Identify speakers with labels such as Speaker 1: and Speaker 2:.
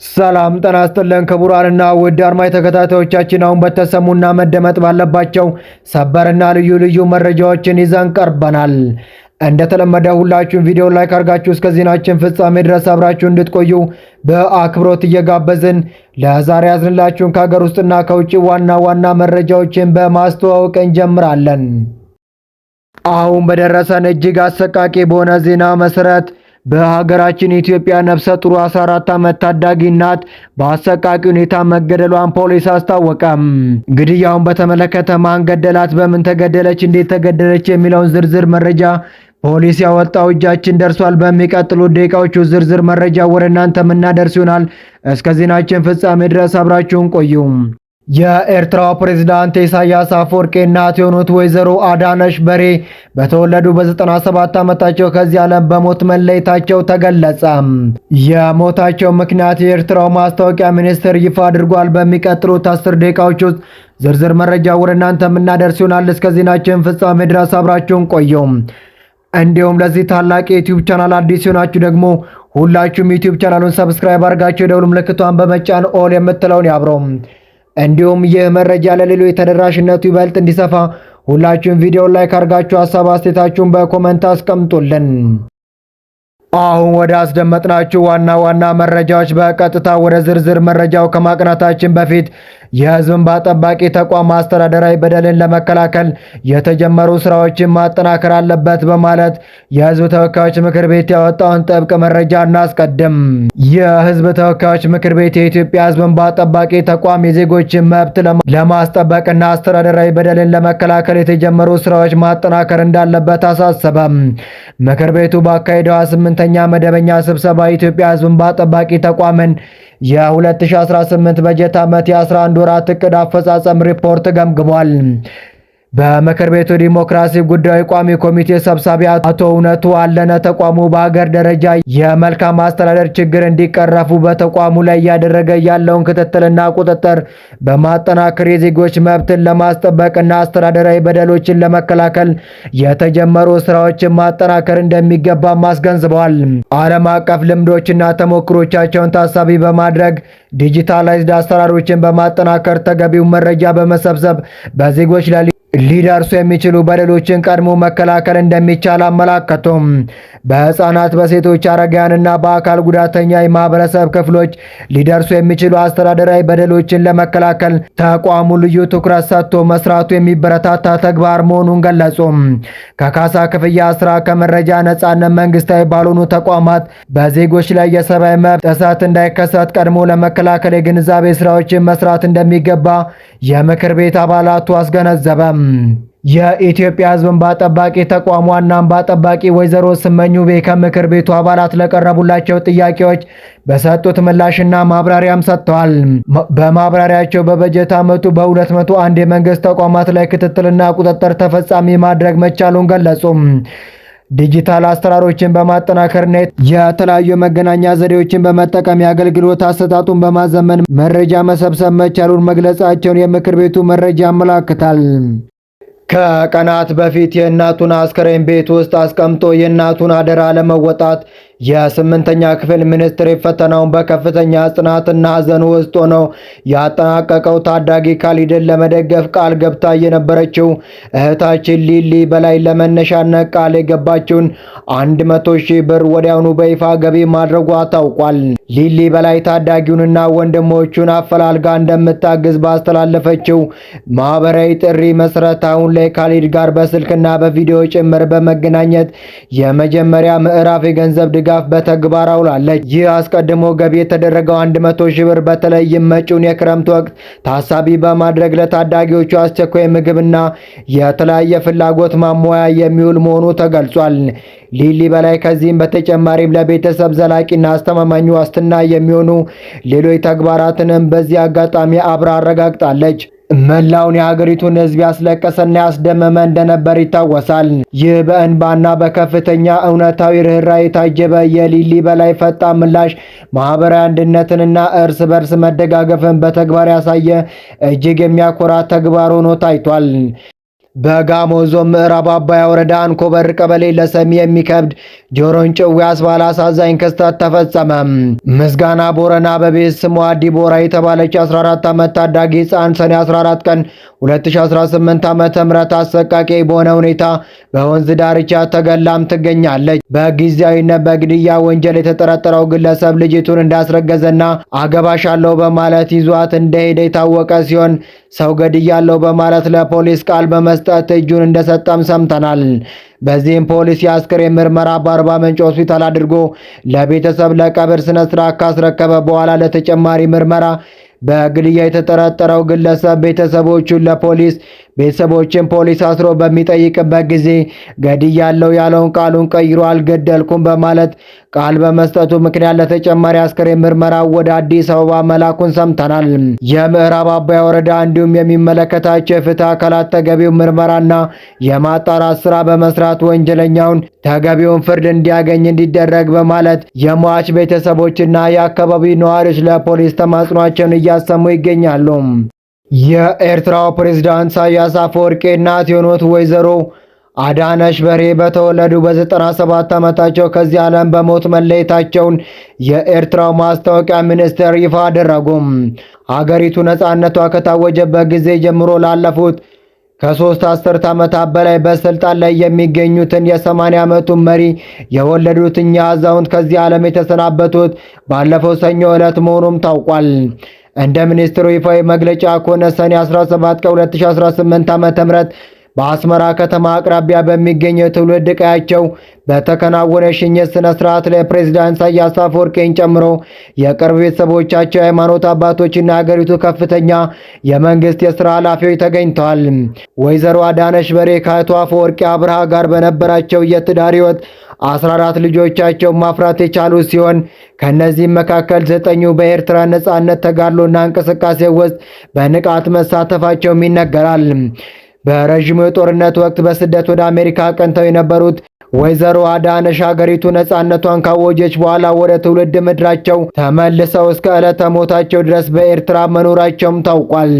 Speaker 1: ሰላም ጤና ይስጥልን ክቡራንና ውድ አድማጭ ተከታታዮቻችን፣ አሁን በተሰሙና መደመጥ ባለባቸው ሰበርና ልዩ ልዩ መረጃዎችን ይዘን ቀርበናል። እንደተለመደ ሁላችሁም ቪዲዮ ላይክ አድርጋችሁ እስከ ዜናችን ፍጻሜ ድረስ አብራችሁ እንድትቆዩ በአክብሮት እየጋበዝን ለዛሬ ያዝንላችሁን ከሀገር ውስጥና ከውጭ ዋና ዋና መረጃዎችን በማስተዋወቅ እንጀምራለን። አሁን በደረሰን እጅግ አሰቃቂ በሆነ ዜና መሰረት በሀገራችን ኢትዮጵያ ነፍሰ ጡር 14 ዓመት ታዳጊ እናት በአሰቃቂ ሁኔታ መገደሏን ፖሊስ አስታወቀም። ግድያውን በተመለከተ ማን ገደላት፣ በምን ተገደለች፣ እንዴት ተገደለች የሚለውን ዝርዝር መረጃ ፖሊስ ያወጣው እጃችን ደርሷል። በሚቀጥሉት ደቂቃዎቹ ዝርዝር መረጃ ወደ እናንተ የምናደርስ ይሆናል። እስከ ዜናችን ፍጻሜ ድረስ አብራችሁን ቆዩ። የኤርትራው ፕሬዝዳንት ኢሳያስ አፈወርቂ እናት የሆኑት ወይዘሮ አዳነች በሬ በተወለዱ በ97 ዓመታቸው ከዚህ ዓለም በሞት መለየታቸው ተገለጸ። የሞታቸው ምክንያት የኤርትራው ማስታወቂያ ሚኒስቴር ይፋ አድርጓል። በሚቀጥሉት 10 ደቂቃዎች ውስጥ ዝርዝር መረጃ ወደ እናንተ የምናደርስ ይሆናል። እስከ ዜናችን ፍጻሜ ድረስ አብራችሁን ቆዩ። እንዲሁም ለዚህ ታላቅ የዩቲዩብ ቻናል አዲስ ሲሆናችሁ ደግሞ ሁላችሁም ዩቲዩብ ቻናሉን ሰብስክራይብ አድርጋችሁ የደውል ምልክቷን በመጫን ኦል የምትለውን ያብረው። እንዲሁም ይህ መረጃ ለሌሎች ተደራሽነቱ ይበልጥ እንዲሰፋ ሁላችሁም ቪዲዮ ላይክ አድርጋችሁ ሀሳብ አስተያየታችሁን በኮሜንት አስቀምጡልን። አሁን ወደ አስደመጥናችሁ ዋና ዋና መረጃዎች በቀጥታ ወደ ዝርዝር መረጃው ከማቅናታችን በፊት የሕዝብ እንባ ጠባቂ ተቋም አስተዳደራዊ በደልን ለመከላከል የተጀመሩ ስራዎችን ማጠናከር አለበት በማለት የሕዝብ ተወካዮች ምክር ቤት ያወጣውን ጥብቅ መረጃ እናስቀድም። የሕዝብ ተወካዮች ምክር ቤት የኢትዮጵያ ሕዝብ እንባ ጠባቂ ተቋም የዜጎችን መብት ለማስጠበቅና አስተዳደራዊ በደልን ለመከላከል የተጀመሩ ስራዎች ማጠናከር እንዳለበት አሳሰበም። ምክር ቤቱ ባካሄደው 8ኛ መደበኛ ስብሰባ የኢትዮጵያ ሕዝብ እንባ ጠባቂ ተቋምን የ2018 በጀት ዓመት የ11 ወራት እቅድ አፈጻጸም ሪፖርት ገምግሟል። በምክር ቤቱ ዲሞክራሲ ጉዳዮች ቋሚ ኮሚቴ ሰብሳቢ አቶ እውነቱ አለነ ተቋሙ በሀገር ደረጃ የመልካም አስተዳደር ችግር እንዲቀረፉ በተቋሙ ላይ እያደረገ ያለውን ክትትልና ቁጥጥር በማጠናከር የዜጎች መብትን ለማስጠበቅና አስተዳደራዊ በደሎችን ለመከላከል የተጀመሩ ስራዎችን ማጠናከር እንደሚገባም አስገንዝበዋል። ዓለም አቀፍ ልምዶችና ተሞክሮቻቸውን ታሳቢ በማድረግ ዲጂታላይዝድ አሰራሮችን በማጠናከር ተገቢው መረጃ በመሰብሰብ በዜጎች ላይ ሊደርሱ የሚችሉ በደሎችን ቀድሞ መከላከል እንደሚቻል አመላከቱም። በህፃናት፣ በሴቶች፣ አረጋውያንና በአካል ጉዳተኛ የማህበረሰብ ክፍሎች ሊደርሱ የሚችሉ አስተዳደራዊ በደሎችን ለመከላከል ተቋሙ ልዩ ትኩረት ሰጥቶ መስራቱ የሚበረታታ ተግባር መሆኑን ገለጹ። ከካሳ ክፍያ ስራ፣ ከመረጃ ነጻነት፣ መንግስታዊ ባልሆኑ ተቋማት በዜጎች ላይ የሰብአዊ መብት ጥሰት እንዳይከሰት ቀድሞ ለመከላከል የግንዛቤ ስራዎችን መስራት እንደሚገባ የምክር ቤት አባላቱ አስገነዘበ። የኢትዮጵያ ሕዝብ እንባ ጠባቂ ተቋም ዋና እንባ ጠባቂ ወይዘሮ ስመኙ ቤ ከምክር ቤቱ አባላት ለቀረቡላቸው ጥያቄዎች በሰጡት ምላሽና ማብራሪያም ሰጥተዋል። በማብራሪያቸው በበጀት ዓመቱ በ201 የመንግስት ተቋማት ላይ ክትትልና ቁጥጥር ተፈጻሚ ማድረግ መቻሉን ገለጹ። ዲጂታል አሰራሮችን በማጠናከርና የተለያዩ መገናኛ ዘዴዎችን በመጠቀም የአገልግሎት አሰጣጡን በማዘመን መረጃ መሰብሰብ መቻሉን መግለጻቸውን የምክር ቤቱ መረጃ ያመላክታል። ከቀናት በፊት የእናቱን አስከሬን ቤት ውስጥ አስቀምጦ የእናቱን አደራ ለመወጣት የ8ኛ ክፍል ሚኒስትሪ ፈተናውን በከፍተኛ ጽናትና ሐዘን ውስጥ ሆኖ ያጠናቀቀው ታዳጊ ካሊድን ለመደገፍ ቃል ገብታ የነበረችው እህታችን ሊሊ በላይ ለመነሻነት ቃል የገባችውን 100,000 ብር ወዲያውኑ በይፋ ገቢ ማድረጓ ታውቋል። ሊሊ በላይ ታዳጊውንና ወንድሞቹን አፈላልጋ እንደምታግዝ ባስተላለፈችው ማህበራዊ ጥሪ መሰረት አሁን ላይ ካሊድ ጋር በስልክና በቪዲዮ ጭምር በመገናኘት የመጀመሪያ ምዕራፍ የገንዘብ ድጋፍ በተግባር አውላለች። ይህ አስቀድሞ ገቢ የተደረገው 100,000 ብር በተለይም መጪውን የክረምት ወቅት ታሳቢ በማድረግ ለታዳጊዎቹ አስቸኳይ ምግብና የተለያየ ፍላጎት ማሟያ የሚውል መሆኑ ተገልጿል። ሊሊ በላይ ከዚህም በተጨማሪም ለቤተሰብ ዘላቂና አስተማማኝ ዋስትና የሚሆኑ ሌሎች ተግባራትንም በዚህ አጋጣሚ አብራ አረጋግጣለች። መላውን የሀገሪቱን ሕዝብ ያስለቀሰና ያስደመመ እንደነበር ይታወሳል። ይህ በእንባና በከፍተኛ እውነታዊ ርኅራኄ የታጀበ የሊሊ በላይ ፈጣን ምላሽ ማህበራዊ አንድነትንና እርስ በርስ መደጋገፍን በተግባር ያሳየ እጅግ የሚያኮራ ተግባር ሆኖ ታይቷል። በጋሞ ዞን ምዕራብ አባያ ወረዳ አንኮበር ቀበሌ ለሰሚ የሚከብድ ጆሮን ጭው ያስባለ አሳዛኝ ክስተት ተፈጸመ። ምስጋና ቦረና በቤት ስሟ ዲቦራ የተባለች 14 ዓመት ታዳጊ ሕፃን ሰኔ 14 ቀን 2018 ዓ.ም አሰቃቂ በሆነ ሁኔታ በወንዝ ዳርቻ ተገላም ትገኛለች። በጊዜያዊነት በግድያ ወንጀል የተጠረጠረው ግለሰብ ልጅቱን እንዳስረገዘና አገባሻለሁ በማለት ይዟት እንደሄደ የታወቀ ሲሆን ሰው ገድያለሁ በማለት ለፖሊስ ቃል በመስጠት እጁን እንደሰጠም ሰምተናል። በዚህም ፖሊስ የአስክሬን ምርመራ በአርባ ምንጭ ሆስፒታል አድርጎ ለቤተሰብ ለቀብር ስነ ስርዓት ካስረከበ በኋላ ለተጨማሪ ምርመራ በግድያ የተጠረጠረው ግለሰብ ቤተሰቦችን ፖሊስ አስሮ በሚጠይቅበት ጊዜ ገድያለሁ ያለውን ቃሉን ቀይሮ አልገደልኩም በማለት ቃል በመስጠቱ ምክንያት ለተጨማሪ አስክሬን ምርመራ ወደ አዲስ አበባ መላኩን ሰምተናል። የምዕራብ አባያ ወረዳ እንዲሁም የሚመለከታቸው የፍትህ አካላት ተገቢው ምርመራና የማጣራት ስራ በመስራት ወንጀለኛውን ተገቢውን ፍርድ እንዲያገኝ እንዲደረግ በማለት የሟች ቤተሰቦችና የአካባቢው ነዋሪዎች ለፖሊስ ተማጽኗቸውን እያሰሙ ይገኛሉ። የኤርትራው ፕሬዝዳንት ኢሳያስ አፈወርቂ እናት የሆኑት ወይዘሮ አዳነች በርሄ በተወለዱ በ97 ዓመታቸው ከዚህ ዓለም በሞት መለየታቸውን የኤርትራው ማስታወቂያ ሚኒስቴር ይፋ አደረጉም። ሀገሪቱ ነፃነቷ ከታወጀበት ጊዜ ጀምሮ ላለፉት ከ3 አስርት ዓመታት በላይ በስልጣን ላይ የሚገኙትን የ80 ዓመቱን መሪ የወለዱት እኚህ አዛውንት ከዚህ ዓለም የተሰናበቱት ባለፈው ሰኞ ዕለት መሆኑም ታውቋል። እንደ ሚኒስትሩ ይፋዊ መግለጫ ከሆነ ሰኔ 17 ቀን 2018 ዓ.ም በአስመራ ከተማ አቅራቢያ በሚገኘው ትውልድ ቀያቸው በተከናወነ ሽኝት ስነ ስርዓት ላይ ፕሬዝዳንት ኢሳያስ አፈወርቂን ጨምሮ የቅርብ ቤተሰቦቻቸው፣ የሃይማኖት አባቶችና የሀገሪቱ ከፍተኛ የመንግስት የሥራ ኃላፊዎች ተገኝተዋል። ወይዘሮ አዳነች በርሄ ከአቶ አፈወርቂ አብርሃ ጋር በነበራቸው የትዳር ሕይወት 14 ልጆቻቸው ማፍራት የቻሉ ሲሆን ከነዚህም መካከል 9ኙ በኤርትራ ነጻነት ተጋድሎና እንቅስቃሴ ውስጥ በንቃት መሳተፋቸውም ይነገራል። በረዥሙ የጦርነት ወቅት በስደት ወደ አሜሪካ አቅንተው የነበሩት ወይዘሮ አዳነች ሀገሪቱ ነጻነቷን ካወጀች በኋላ ወደ ትውልድ ምድራቸው ተመልሰው እስከ ዕለተ ሞታቸው ድረስ በኤርትራ መኖራቸውም ታውቋል።